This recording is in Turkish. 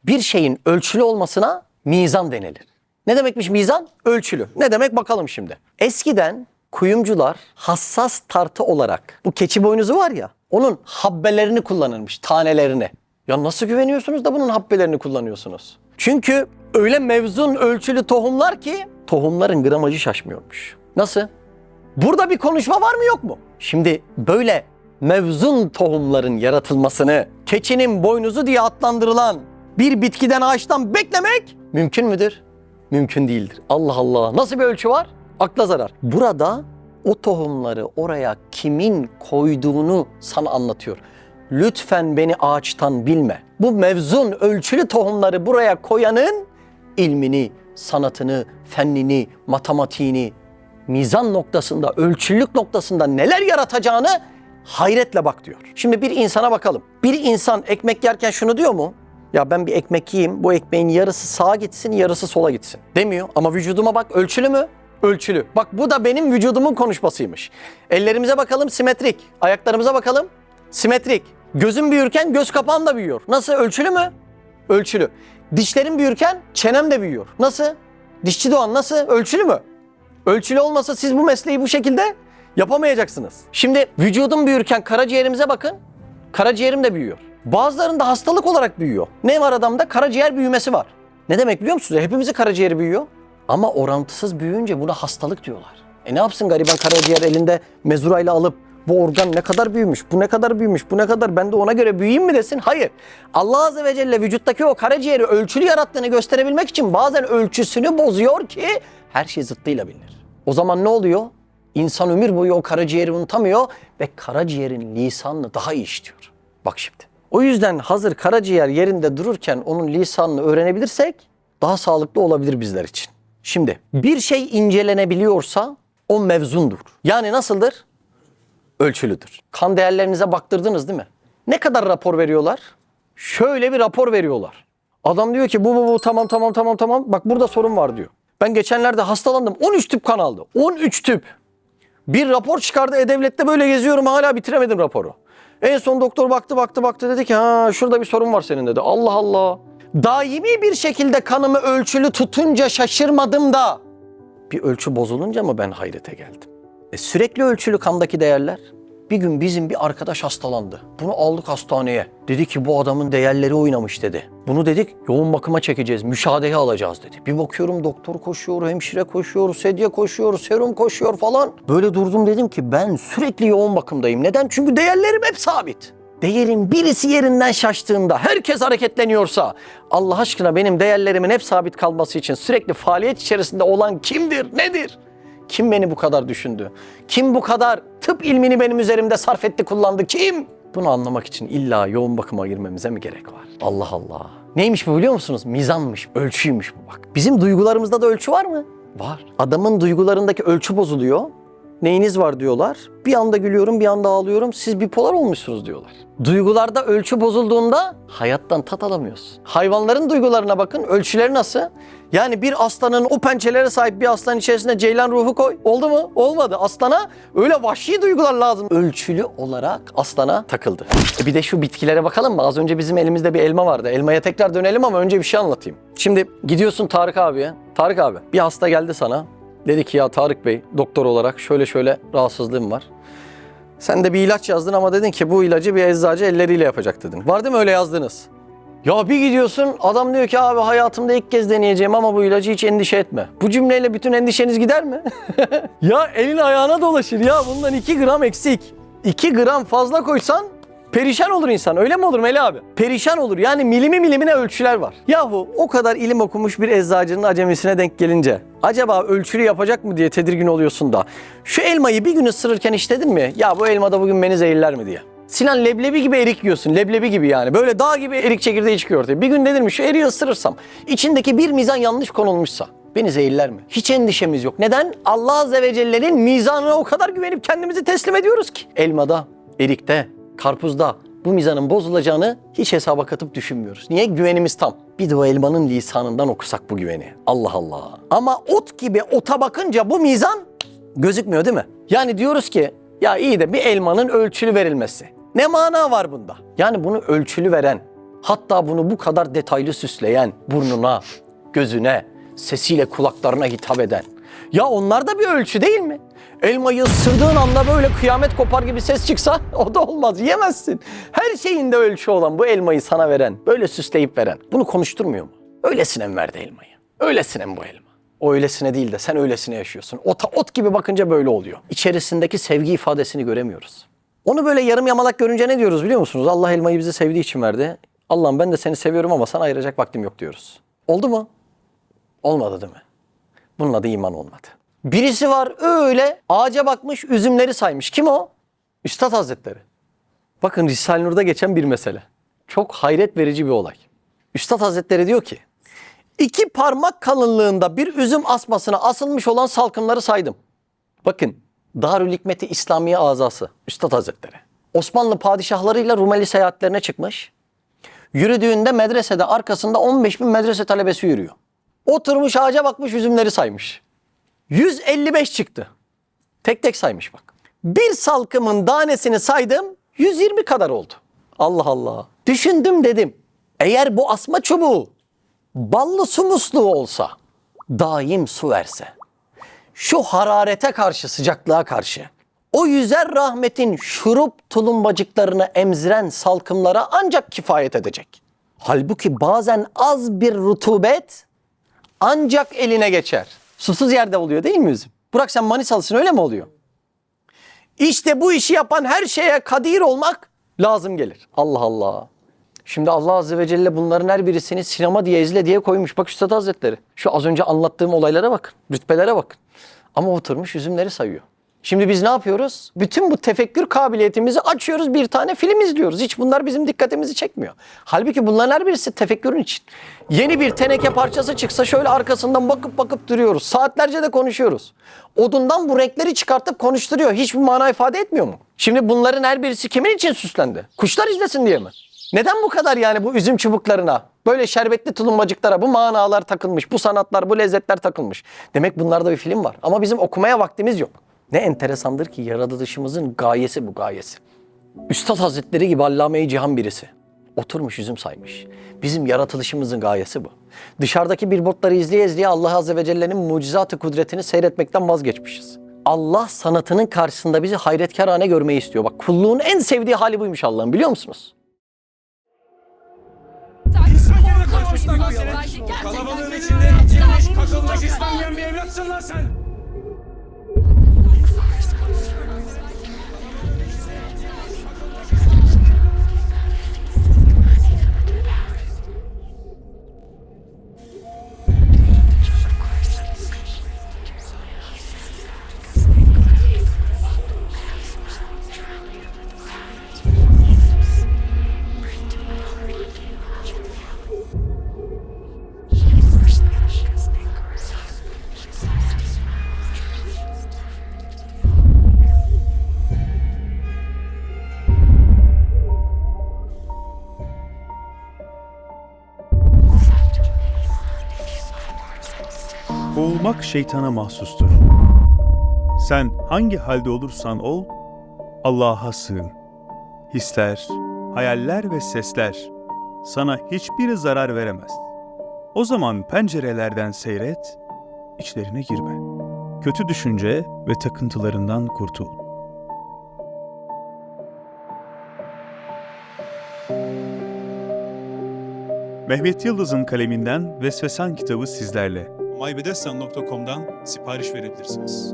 Bir şeyin ölçülü olmasına mizan denilir. Ne demekmiş mizan? Ölçülü. Ne demek bakalım şimdi. Eskiden kuyumcular hassas tartı olarak bu keçi boynuzu var ya, onun habbelerini kullanırmış, tanelerini. Ya nasıl güveniyorsunuz da bunun habbelerini kullanıyorsunuz? Çünkü öyle mevzun ölçülü tohumlar ki tohumların gramajı şaşmıyormuş. Nasıl? Burada bir konuşma var mı yok mu? Şimdi böyle mevzun tohumların yaratılmasını keçinin boynuzu diye adlandırılan bir bitkiden, ağaçtan beklemek mümkün müdür? Mümkün değildir. Allah Allah. Nasıl bir ölçü var? Akla zarar. Burada o tohumları oraya kimin koyduğunu sana anlatıyor. Lütfen beni ağaçtan bilme. Bu mevzun ölçülü tohumları buraya koyanın ilmini, sanatını, fennini, matematiğini, mizan noktasında, ölçülülük noktasında neler yaratacağını hayretle bak diyor. Şimdi bir insana bakalım. Bir insan ekmek yerken şunu diyor mu? Ya ben bir ekmek yiyeyim, bu ekmeğin yarısı sağa gitsin, yarısı sola gitsin demiyor. Ama vücuduma bak, ölçülü mü? Ölçülü. Bak bu da benim vücudumun konuşmasıymış. Ellerimize bakalım, simetrik. Ayaklarımıza bakalım, simetrik. Gözüm büyürken göz kapağım da büyüyor. Nasıl? Ölçülü mü? Ölçülü. Dişlerim büyürken çenem de büyüyor. Nasıl? Dişçi Doğan nasıl? Ölçülü mü? Ölçülü olmasa siz bu mesleği bu şekilde yapamayacaksınız. Şimdi vücudum büyürken karaciğerimize bakın. Karaciğerim de büyüyor. Bazılarında hastalık olarak büyüyor. Ne var adamda? Karaciğer büyümesi var. Ne demek biliyor musunuz? Hepimizin karaciğeri büyüyor. Ama orantısız büyüyünce buna hastalık diyorlar. Ne yapsın gariban karaciğer elinde mezurayla alıp bu organ ne kadar büyümüş, bu ne kadar büyümüş, bu ne kadar, ben de ona göre büyüyeyim mi desin? Hayır. Allah Azze ve Celle vücuttaki o karaciğeri ölçülü yarattığını gösterebilmek için bazen ölçüsünü bozuyor ki her şey zıttıyla bilinir. O zaman ne oluyor? İnsan ömür boyu o karaciğeri unutamıyor ve karaciğerin lisanını daha iyi işliyor. Bak şimdi. O yüzden hazır karaciğer yerinde dururken onun lisanını öğrenebilirsek daha sağlıklı olabilir bizler için. Şimdi bir şey incelenebiliyorsa o mevzundur. Yani nasıldır? Ölçülüdür. Kan değerlerinize baktırdınız değil mi? Ne kadar rapor veriyorlar? Şöyle bir rapor veriyorlar. Adam diyor ki bu tamam. Bak burada sorun var diyor. Ben geçenlerde hastalandım. 13 tüp kan aldı. 13 tüp. Bir rapor çıkardı. E-Devlet'te böyle geziyorum, hala bitiremedim raporu. En son doktor baktı dedi ki şurada bir sorun var senin dedi. Allah Allah. Daimi bir şekilde kanımı ölçülü tutunca şaşırmadım da bir ölçü bozulunca mı ben hayrete geldim? Sürekli ölçülü kandaki değerler. Bir gün bizim bir arkadaş hastalandı. Bunu aldık hastaneye. Dedi ki bu adamın değerleri oynamış dedi. Bunu dedik yoğun bakıma çekeceğiz, müşahedeye alacağız dedi. Bir bakıyorum doktor koşuyor, hemşire koşuyor, sedye koşuyor, serum koşuyor falan. Böyle durdum, dedim ki ben sürekli yoğun bakımdayım. Neden? Çünkü değerlerim hep sabit. Değerin birisi yerinden şaştığında, herkes hareketleniyorsa, Allah aşkına benim değerlerimin hep sabit kalması için sürekli faaliyet içerisinde olan kimdir, nedir? Kim beni bu kadar düşündü? Kim bu kadar tıp ilmini benim üzerimde sarf etti, kullandı? Kim? Bunu anlamak için illa yoğun bakıma girmemize mi gerek var? Allah Allah. Neymiş bu biliyor musunuz? Mizanmış, ölçüymüş bu bak. Bizim duygularımızda da ölçü var mı? Var. Adamın duygularındaki ölçü bozuluyor. Neyiniz var diyorlar. Bir anda gülüyorum, bir anda ağlıyorum. Siz bipolar olmuşsunuz diyorlar. Duygularda ölçü bozulduğunda hayattan tat alamıyoruz. Hayvanların duygularına bakın. Ölçüleri nasıl? Yani bir aslanın o pençelere sahip bir aslanın içerisine ceylan ruhu koy. Oldu mu? Olmadı. Aslana öyle vahşi duygular lazım. Ölçülü olarak aslana takıldı. Bir de şu bitkilere bakalım mı? Az önce bizim elimizde bir elma vardı. Elmaya tekrar dönelim ama önce bir şey anlatayım. Şimdi gidiyorsun Tarık abiye. Tarık abi, bir hasta geldi sana. Dedi ki ya Tarık Bey, doktor olarak şöyle rahatsızlığım var. Sen de bir ilaç yazdın ama dedin ki bu ilacı bir eczacı elleriyle yapacak dedin. Var değil mi öyle yazdınız? Ya bir gidiyorsun, adam diyor ki abi hayatımda ilk kez deneyeceğim ama bu ilacı hiç endişe etme. Bu cümleyle bütün endişeniz gider mi? Ya elin ayağına dolaşır ya, bundan 2 gram eksik. 2 gram fazla koysan perişan olur insan, öyle mi olur Melih abi? Perişan olur, yani milimine ölçüler var. Yahu o kadar ilim okumuş bir eczacının acemisine denk gelince acaba ölçülü yapacak mı diye tedirgin oluyorsun da şu elmayı bir gün ısırırken işledin mi? Ya bu elma da bugün beni zehirler mi diye. Sinan leblebi gibi erik yiyorsun, leblebi gibi yani. Böyle dağ gibi erik çekirdeği çıkıyor ortaya. Bir gün dedin mi şu eriği ısırırsam içindeki bir mizan yanlış konulmuşsa beni zehirler mi? Hiç endişemiz yok. Neden? Allah Azze ve Celle'nin mizanına o kadar güvenip kendimizi teslim ediyoruz ki. Elmada, erikte, karpuzda bu mizanın bozulacağını hiç hesaba katıp düşünmüyoruz. Niye? Güvenimiz tam. Bir de o elmanın lisanından okusak bu güveni. Allah Allah. Ama ot gibi ota bakınca bu mizan gözükmüyor değil mi? Yani diyoruz ki ya iyi de bir elmanın ölçülü verilmesi. Ne mana var bunda? Yani bunu ölçülü veren, Hatta bunu bu kadar detaylı süsleyen, burnuna, gözüne, sesiyle kulaklarına hitap eden. Ya onlar da bir ölçü değil mi? Elmayı ısırdığın anda böyle kıyamet kopar gibi ses çıksa o da olmaz, yemezsin. Her şeyinde ölçü olan bu elmayı sana veren, böyle süsleyip veren, bunu konuşturmuyor mu? Öylesine mi verdi elmayı? Öylesine mi bu elma? O öylesine değil de sen öylesine yaşıyorsun. Ot gibi bakınca böyle oluyor. İçerisindeki sevgi ifadesini göremiyoruz. Onu böyle yarım yamalak görünce ne diyoruz biliyor musunuz? Allah elmayı bize sevdiği için verdi. Allah'ım ben de seni seviyorum ama sana ayıracak vaktim yok diyoruz. Oldu mu? Olmadı değil mi? Bunun adı iman olmadı. Birisi var öyle ağaca bakmış üzümleri saymış. Kim o? Üstad Hazretleri. Bakın Risale-i Nur'da geçen bir mesele. Çok hayret verici bir olay. Üstad Hazretleri diyor ki 2 parmak kalınlığında bir üzüm asmasına asılmış olan salkımları saydım. Bakın Darül Hikmet-i İslamiye azası Üstad Hazretleri. Osmanlı padişahlarıyla Rumeli seyahatlerine çıkmış. Yürüdüğünde medresede arkasında 15.000 medrese talebesi yürüyor. Oturmuş ağaca bakmış üzümleri saymış. 155 çıktı. Tek tek saymış bak. Bir salkımın tanesini saydım 120 kadar oldu. Allah Allah. Düşündüm dedim. Eğer bu asma çubuğu ballı su musluğu olsa, daim su verse, şu hararete karşı, sıcaklığa karşı, o yüzer rahmetin şurup tulumbacıklarını emziren salkımlara ancak kifayet edecek. Halbuki bazen az bir rutubet ancak eline geçer. Susuz yerde oluyor değil mi üzüm? Burak sen Manisalısın öyle mi oluyor? İşte bu işi yapan her şeye kadir olmak lazım gelir. Allah Allah. Şimdi Allah Azze ve Celle bunların her birisini sinema diye izle diye koymuş. Bak Üstad Hazretleri. Şu az önce anlattığım olaylara bakın. Rütbelere bakın. Ama oturmuş üzümleri sayıyor. Şimdi biz ne yapıyoruz? Bütün bu tefekkür kabiliyetimizi açıyoruz, bir tane film izliyoruz. Hiç bunlar bizim dikkatimizi çekmiyor. Halbuki bunların her birisi tefekkürün için. Yeni bir teneke parçası çıksa şöyle arkasından bakıp bakıp duruyoruz. Saatlerce de konuşuyoruz. Odundan bu renkleri çıkartıp konuşturuyor. Hiçbir mana ifade etmiyor mu? Şimdi bunların her birisi kimin için süslendi? Kuşlar izlesin diye mi? Neden bu kadar yani bu üzüm çubuklarına, böyle şerbetli tulumbacıklara bu manalar takılmış, bu sanatlar, bu lezzetler takılmış? Demek bunlarda bir film var. Ama bizim okumaya vaktimiz yok. Ne enteresandır ki yaratılışımızın gayesi bu gayesi. Üstad Hazretleri gibi Allame-i Cihan birisi. Oturmuş üzüm saymış. Bizim yaratılışımızın gayesi bu. Dışarıdaki billboardları izleye izleye Allah Azze ve Celle'nin mucizatı kudretini seyretmekten vazgeçmişiz. Allah sanatının karşısında bizi hayretkârane görmeyi istiyor. Bak kulluğun en sevdiği hali buymuş Allah'ın, biliyor musunuz? Kalabalığın içinde girmiş, kakılmış istenmeyen bir evlatsın lan sen! Boğulmak şeytana mahsustur. Sen hangi halde olursan ol, Allah'a sığın. Hisler, hayaller ve sesler sana hiçbir zarar veremez. O zaman pencerelerden seyret, içlerine girme. Kötü düşünce ve takıntılarından kurtul. Mehmet Yıldız'ın kaleminden Vesvesan kitabı sizlerle. mybedestan.com'dan sipariş verebilirsiniz.